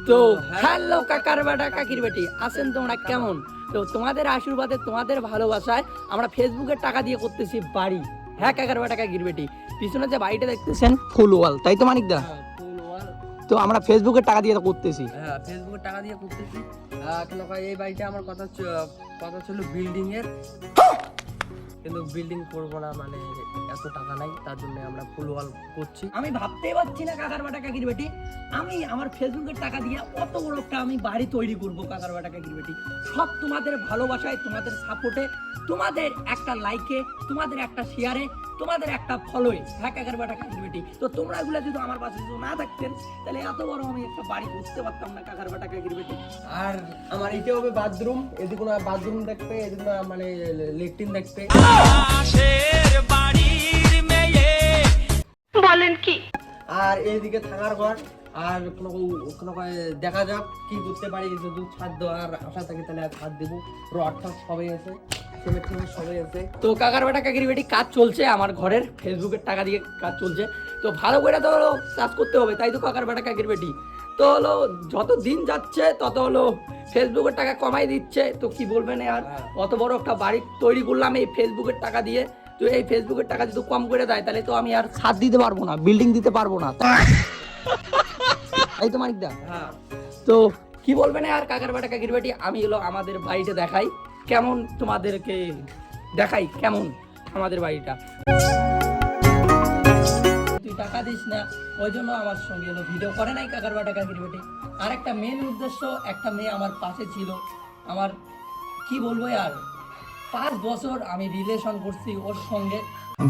তো হ্যালো কাকার বেটা কাকির বেটি আছেন তোমরা কেমন? তো তোমাদের আশীর্বাদে তোমাদের ভালোবাসায় আমরা ফেসবুকের টাকা দিয়ে করতেছি বাড়ি। হ্যাঁ কাকার বেটা কাকির বেটি, পিছনে যে বাড়িটা দেখতেছেন ফুল ওয়াল, তাই তো মানিক দা? তো আমরা ফেসবুকের টাকা দিয়ে করতেছি। হ্যাঁ, ফেসবুকের টাকা দিয়ে করতেছি। কেন ভাই, এই বাড়িটা আমার কথা ছিল বিল্ডিং এর, কিন্তু বিল্ডিং করবো না, মানে এত টাকা নাই, তার জন্য আমরা ফুল ওয়াল করছি। আমি ভাবতেই পারছি না কাকার বেটা কাকির বেটি, আমি আমার ফেসবুকের টাকা দিয়ে অত বড় একটা আমি বাড়ি তৈরি করবো কাকার বেটা কাকির বেটি। সব তোমাদের ভালোবাসায়, তোমাদের সাপোর্টে, তোমাদের একটা লাইকে, তোমাদের একটা শেয়ারে, তোমাদের একটা ফলোয়ে। হ্যাঁ কাকার বেটা কাকির বেটি, তো তোমরা এগুলো যদি আমার পাশে যদি না থাকতেন তাহলে এত বড় আমি একটা বাড়ি করতে পারতাম না কাকার বেটা কাকির বেটি। আর আমার এটা হবে বাথরুম, এদিকে বাথরুম দেখবে, এদিকে মানে লেট্রিন দেখবে। বলেন কি? আর এইদিকে থাকার ঘর। আর কোনো দেখা যাক কি করতে পারি, যদি ছাদ দেওয়ার আশা থাকে তাহলে ছাদ দেবো। রড টড সবাই আছে, সিমেন্ট সবাই আছে। তো কাকার বেটা কাকির বেটি কাজ চলছে, আমার ঘরের ফেসবুকের টাকা দিয়ে কাজ চলছে। তো ভালো করে তো হলো কাজ করতে হবে, তাই তো কাকার বেটা কাকির বেটি। তো হলো যত দিন যাচ্ছে তত হলো ফেসবুকের টাকা কমাই দিচ্ছে। তো কি বলবেন আর, অত বড় একটা বাড়ি তৈরি করলাম এই ফেসবুকের টাকা দিয়ে। তো এই ফেসবুকের টাকা যদি কম করে দেয় তাহলে তো আমি আর ছাদ দিতে পারবো না, বিল্ডিং দিতে পারবো না, তাই তো মানিক দা? হ্যাঁ। তো কি বলবেন আর কাকার বেটা কাকির বেটি, আমি হলো আমাদের বাড়িটা দেখাই কেমন, তোমাদেরকে দেখাই কেমন আমাদের বাড়িটা। তুই টাকা দিস না, ওই জন্য আমার সঙ্গে হলো ভিডিও করে নাই কাকার বেটা কাকির বেটি। আর একটা মেন উদ্দেশ্য, একটা মেয়ে আমার পাশে ছিল, আমার কি বলবো আর, 5 বছর আমি রিলেশন করছি ওর সঙ্গে।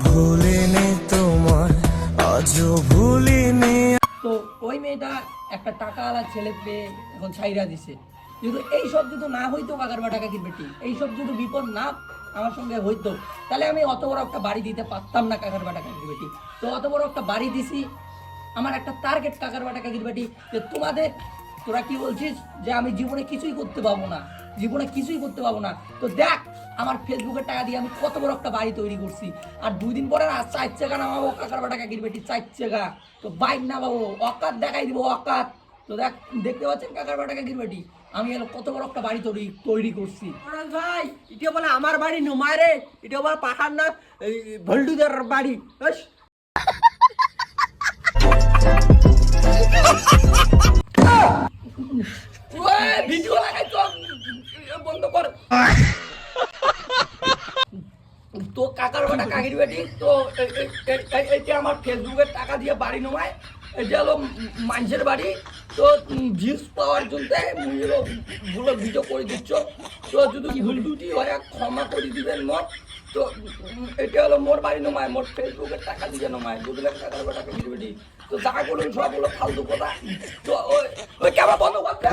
ভুলিনি তোমায় আজও ভুলিনি। তো ওই মেয়েটা একটা টাকাওয়ালা ছেলে পেয়ে এখন ছাইরা দিছে। কিন্তু এইসব যদি না হইতো কাকার বেটা কাকির বেটি, এইসব যদি বিপদ না আমার সঙ্গে হইতো তাহলে আমি অত বড় একটা বাড়ি দিতে পারতাম না কাকার বেটা কাকির বেটি। তো অত বড় একটা বাড়ি দিছি, আমার একটা টার্গেট কাকার বেটা কাকির বেটি, যে তোরা কি বলছিস যে আমি জীবনে কিছুই করতে পারবো না, জীবনে কিছুই করতে পারবো না। তো দেখ আমার ফেসবুকের টাকা দিয়ে আমি কত বড় একটা বাড়ি তৈরি করছি। আর 2 দিন পরে 4 চাকা নামাবো কাকার বেটা কাকির বেটি, 4 চাকা। তো বাইক নামাবো, অকাত দেখাই দিব, অকাত। তো দেখতে পাচ্ছেন কাকার বেটা কাকির বেটি, আমি এলো কত বড় একটা বাড়ি তৈরি করছি। ভাই, এটা বলে আমার বাড়ি নুমায় রে, এটা বলে পাহাড় না ভল্ডুদের বাড়ি। ভিডিও লাগাই তো বন্ধ কর। তো কাকার বেটা কাকির বেটি, তো এটা আমার ফেসবুকের টাকা দিয়ে বাড়ি নয়, এটা হলো মানুষের বাড়ি। তো ভিউজ পাওয়ার জন্য ভুলো ভিডিও করে দিচ্ছ। তো যদি ভুল দুটি হয় ক্ষমা করে দিবেন মোট। তো এটা হলো মোর বাড়ি নয়, মোট ফেসবুকের টাকা দিয়ে নয়, বুঝলেন কাকার বেটা কাকির বেটি। তো যা করুন সব হলো ফালতু কথা। তো ওই কেমন বন্ধ করতে